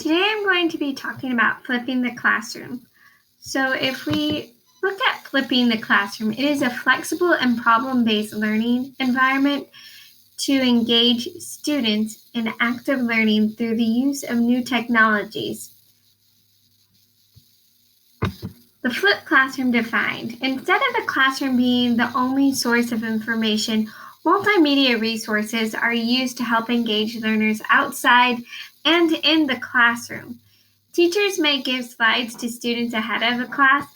Today I'm going to be talking about flipping the classroom. So if we look at flipping the classroom, it is a flexible and problem-based learning environment to engage students in active learning through the use of new technologies. The flipped classroom defined. Instead of the classroom being the only source of information, multimedia resources are used to help engage learners outside and in the classroom. Teachers may give slides to students ahead of a class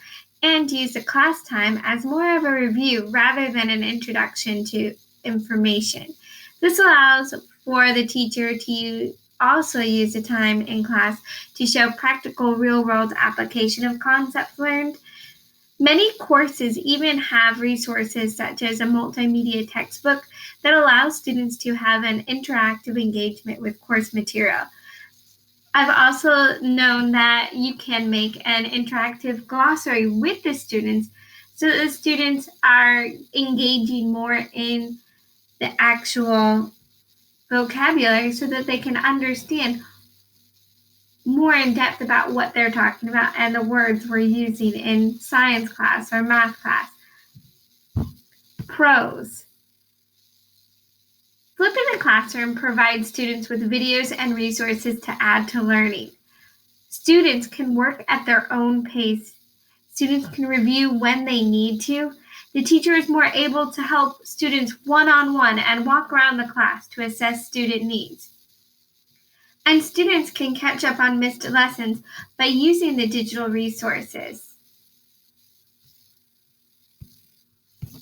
and use the class time as more of a review rather than an introduction to information. This allows for the teacher to also use the time in class to show practical real-world application of concepts learned. Many courses even have resources such as a multimedia textbook that allows students to have an interactive engagement with course material. I've also known that you can make an interactive glossary with the students so that the students are engaging more in the actual vocabulary so that they can understand more in depth about what they're talking about and the words we're using in science class or math class. Pros. Flipping the classroom provides students with videos and resources to add to learning. Students can work at their own pace. Students can review when they need to. The teacher is more able to help students one-on-one and walk around the class to assess student needs. And students can catch up on missed lessons by using the digital resources.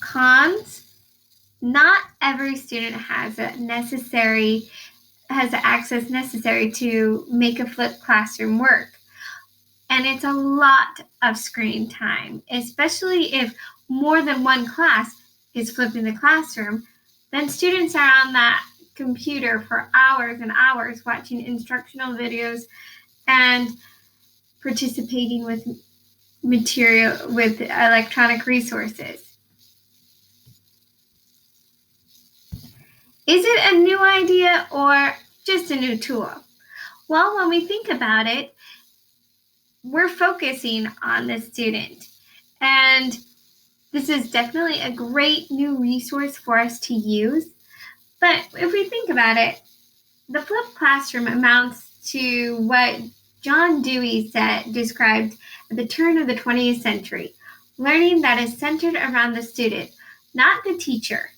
Cons. Not every student has the access necessary to make a flipped classroom work. And it's a lot of screen time, especially if more than one class is flipping the classroom. Then students are on that computer for hours and hours watching instructional videos and participating with electronic resources. Is it a new idea or just a new tool? Well, when we think about it, we're focusing on the student. And this is definitely a great new resource for us to use. But if we think about it, the flipped classroom amounts to what John Dewey described at the turn of the 20th century, learning that is centered around the student, not the teacher.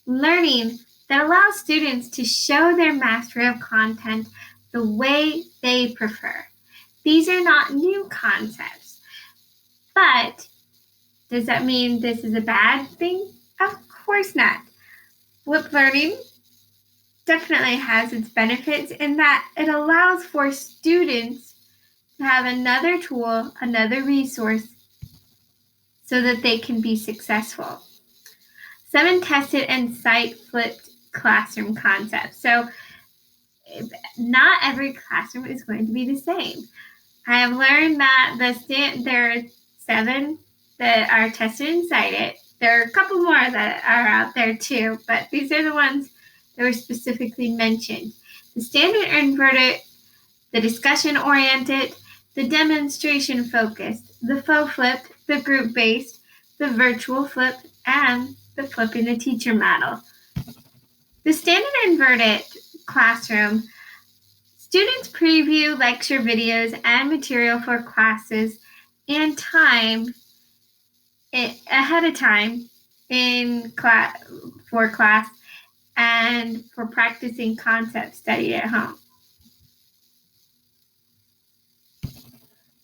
Learning that allows students to show their mastery of content the way they prefer. These are not new concepts, but does that mean this is a bad thing? Of course not. Flipped learning definitely has its benefits in that it allows for students to have another tool, another resource, so that they can be successful. 7 tested and cite flipped classroom concepts. So not every classroom is going to be the same. I have learned that there are 7 that are tested and cited. There are a couple more that are out there too, but these are the ones that were specifically mentioned. The standard inverted, the discussion-oriented, the demonstration-focused, the faux flipped, the group-based, the virtual flip, and the flipping the teacher model. The standard inverted classroom. Students preview lecture videos and material for classes and time ahead of time for class and for practicing concept study at home.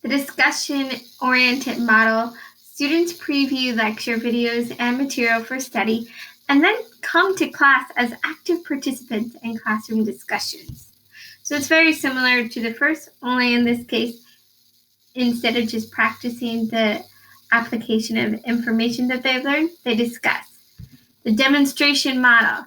The discussion-oriented model. Students preview lecture videos and material for study and then come to class as active participants in classroom discussions. So it's very similar to the first, only in this case, instead of just practicing the application of information that they've learned, they discuss. The demonstration model.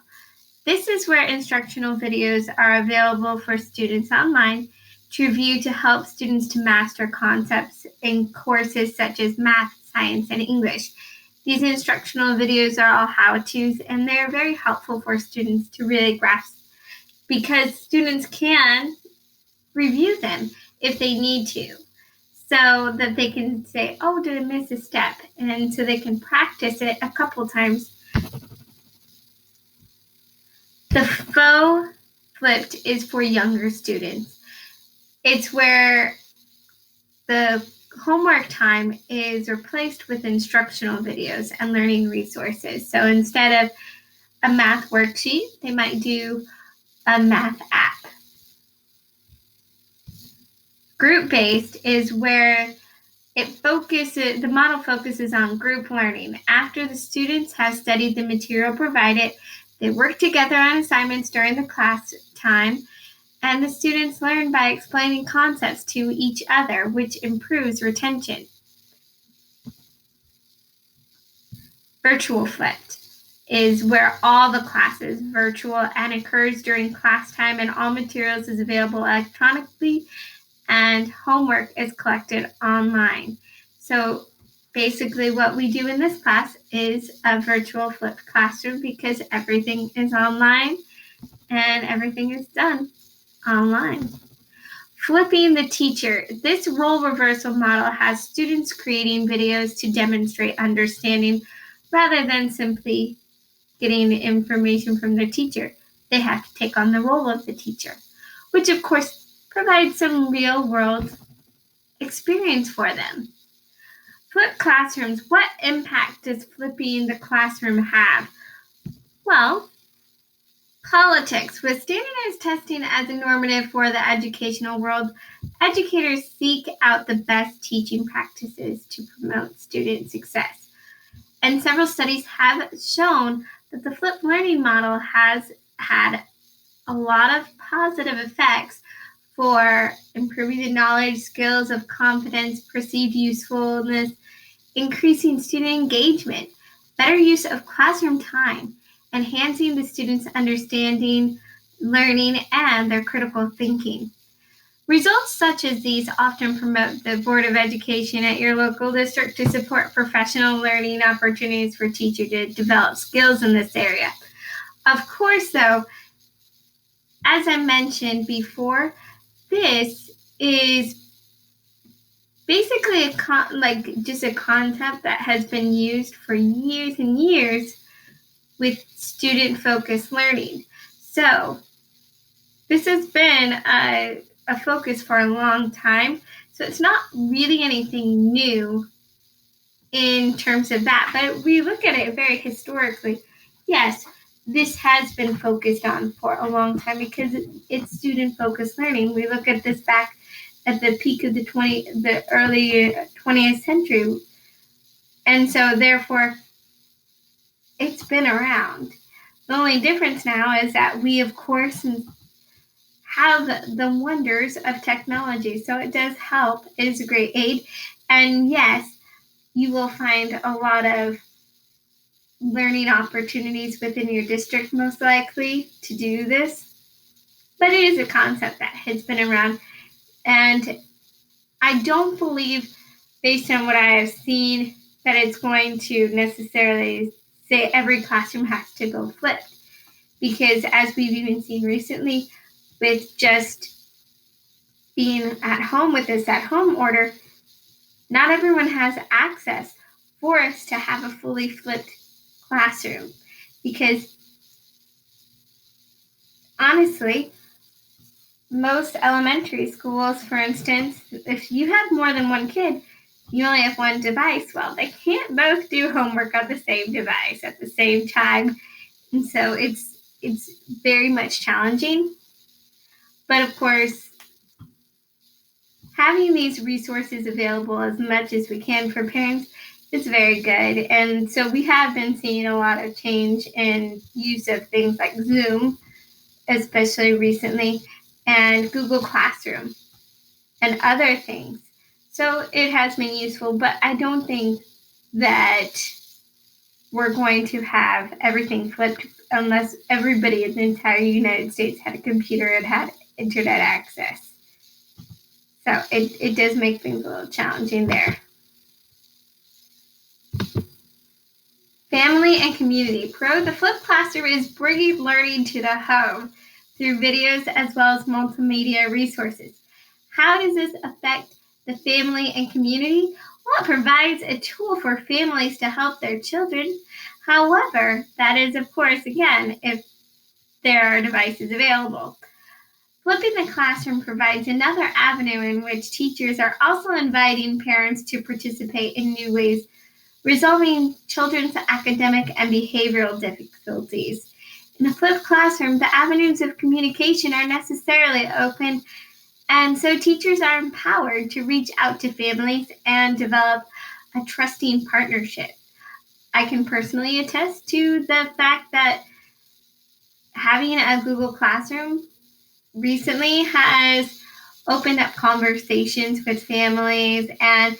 This is where instructional videos are available for students online to review to help students to master concepts in courses such as math, science, and English. These instructional videos are all how-tos, and they're very helpful for students to really grasp because students can review them if they need to, so that they can say, oh, did I miss a step? And so they can practice it a couple times. The faux flipped is for younger students. It's where the homework time is replaced with instructional videos and learning resources. So instead of a math worksheet, they might do a math app. Group-based is where the model focuses on group learning. After the students have studied the material provided, they work together on assignments during the class time, and the students learn by explaining concepts to each other, which improves retention. Virtual flipped is where all the classes virtual and occurs during class time, and all materials is available electronically and homework is collected online. So basically what we do in this class is a virtual flipped classroom because everything is online and everything is done online. Flipping the teacher. This role reversal model has students creating videos to demonstrate understanding rather than simply getting the information from their teacher. They have to take on the role of the teacher, which of course provides some real world experience for them. Flipped classrooms. What impact does flipping the classroom have? Well, politics. With standardized testing as a normative for the educational world, educators seek out the best teaching practices to promote student success. And several studies have shown that the flipped learning model has had a lot of positive effects for improving the knowledge, skills of confidence, perceived usefulness, increasing student engagement, better use of classroom time, enhancing the students' understanding, learning, and their critical thinking. Results such as these often promote the Board of Education at your local district to support professional learning opportunities for teachers to develop skills in this area. Of course, though, as I mentioned before, this is basically just a concept that has been used for years and years with student-focused learning. So this has been a focus for a long time. So it's not really anything new in terms of that, but we look at it very historically. Yes, this has been focused on for a long time because it's student-focused learning. We look at this back at the peak of the early 20th century. And so therefore, it's been around. The only difference now is that we, of course, have the wonders of technology. So it does help. It is a great aid. And yes, you will find a lot of learning opportunities within your district, most likely, to do this. But it is a concept that has been around. And I don't believe, based on what I have seen, that it's going to necessarily say every classroom has to go flipped. Because as we've even seen recently, with just being at home with this at-home order, not everyone has access for us to have a fully flipped classroom. Because honestly, most elementary schools, for instance, if you have more than one kid, you only have one device. Well, they can't both do homework on the same device at the same time. And so it's very much challenging. But of course, having these resources available as much as we can for parents is very good. And so we have been seeing a lot of change in use of things like Zoom, especially recently, and Google Classroom and other things. So it has been useful, but I don't think that we're going to have everything flipped unless everybody in the entire United States had a computer and had internet access. So it does make things a little challenging there. Family and community. The flipped classroom is bringing learning to the home through videos as well as multimedia resources. How does this affect the family and community? Well, it provides a tool for families to help their children. However, that is, of course, again, if there are devices available. Flipping the classroom provides another avenue in which teachers are also inviting parents to participate in new ways, resolving children's academic and behavioral difficulties. In a flipped classroom, the avenues of communication are necessarily open, and so teachers are empowered to reach out to families and develop a trusting partnership. I can personally attest to the fact that having a Google Classroom recently has opened up conversations with families, and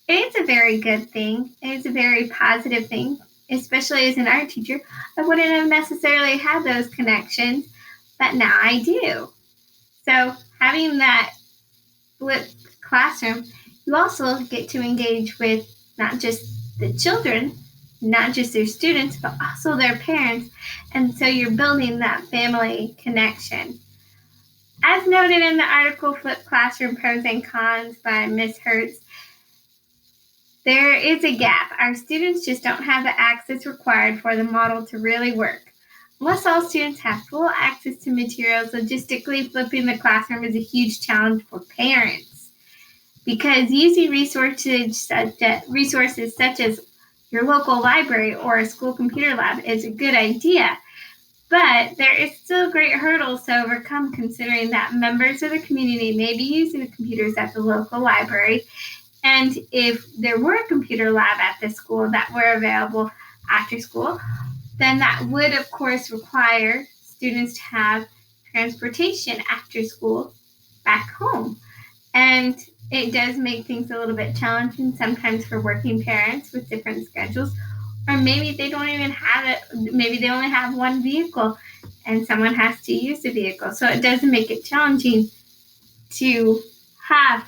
it's a very good thing. It's a very positive thing, especially as an art teacher. I wouldn't have necessarily had those connections, but now I do. So having that flipped classroom, you also get to engage with not just the children, not just their students, but also their parents. And so you're building that family connection. As noted in the article, Flipped Classroom Pros and Cons by Ms. Hertz, there is a gap. Our students just don't have the access required for the model to really work. Unless all students have full access to materials, logistically flipping the classroom is a huge challenge for parents, because using resources such as your local library or a school computer lab is a good idea. But there is still great hurdles to overcome, considering that members of the community may be using the computers at the local library. And if there were a computer lab at the school that were available after school, then that would, of course, require students to have transportation after school back home. And it does make things a little bit challenging sometimes for working parents with different schedules. Or maybe they don't even have it. Maybe they only have one vehicle and someone has to use the vehicle. So it does make it challenging to have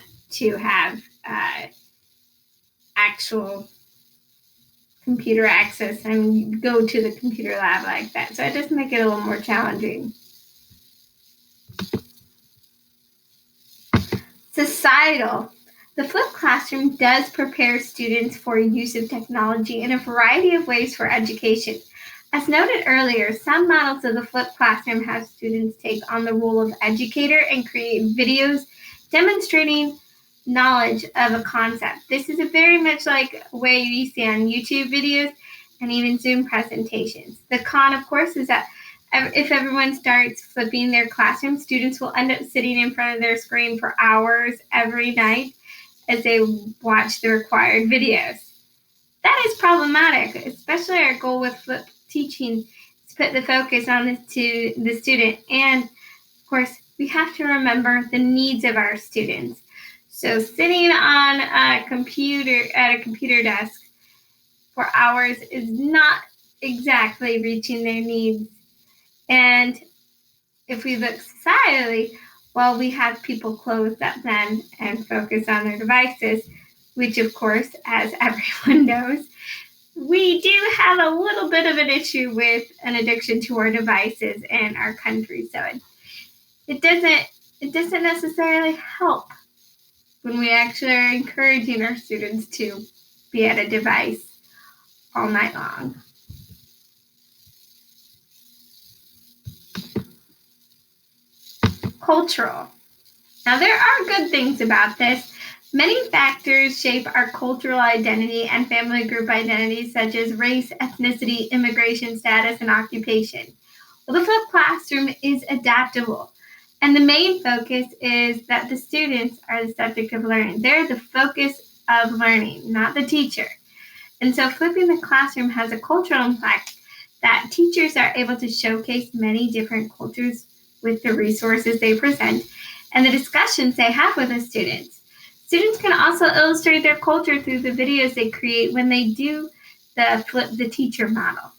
actual computer access and go to the computer lab like that. So it does make it a little more challenging. Societal. The flipped classroom does prepare students for use of technology in a variety of ways for education. As noted earlier, some models of the flipped classroom have students take on the role of educator and create videos demonstrating knowledge of a concept. This is a very much like a way you see on YouTube videos and even Zoom presentations. The con, of course, is that if everyone starts flipping their classroom, students will end up sitting in front of their screen for hours every night as they watch the required videos. That is problematic, especially our goal with flipped teaching is to put the focus on the student. And of course, we have to remember the needs of our students. So sitting on a computer at a computer desk for hours is not exactly reaching their needs. And if we look societally, well, we have people close up then and focus on their devices, which of course, as everyone knows, we do have a little bit of an issue with an addiction to our devices in our country. So it doesn't necessarily help when we actually are encouraging our students to be at a device all night long. Cultural. Now, there are good things about this. Many factors shape our cultural identity and family group identities, such as race, ethnicity, immigration status, and occupation. Well, the flipped classroom is adaptable, and the main focus is that the students are the subject of learning. They're the focus of learning, not the teacher. And so flipping the classroom has a cultural impact that teachers are able to showcase many different cultures with the resources they present and the discussions they have with the students. Students can also illustrate their culture through the videos they create when they do the flip the teacher model.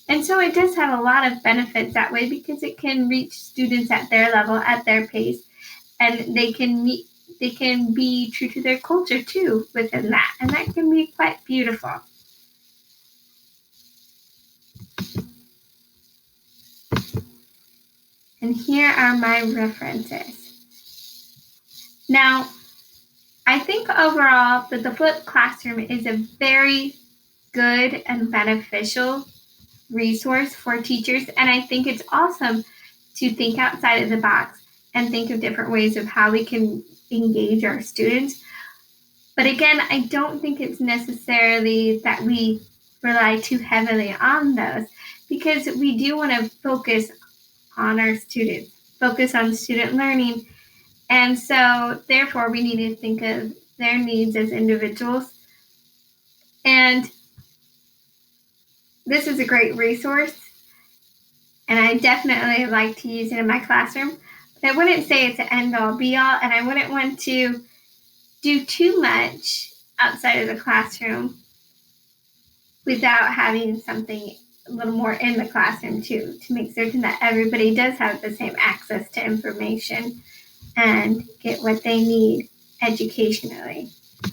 And so it does have a lot of benefits that way, because it can reach students at their level, at their pace, and they can be true to their culture too within that. And that can be quite beautiful. And here are my references. Now, I think overall that the flipped classroom is a very good and beneficial resource for teachers, and I think it's awesome to think outside of the box and think of different ways of how we can engage our students. But again, I don't think it's necessarily that we rely too heavily on those, because we do want to focus on our students, focus on student learning. And so therefore we need to think of their needs as individuals. And this is a great resource, and I definitely like to use it in my classroom. But I wouldn't say it's an end all be all, and I wouldn't want to do too much outside of the classroom without having something a little more in the classroom too, to make certain that everybody does have the same access to information and get what they need educationally.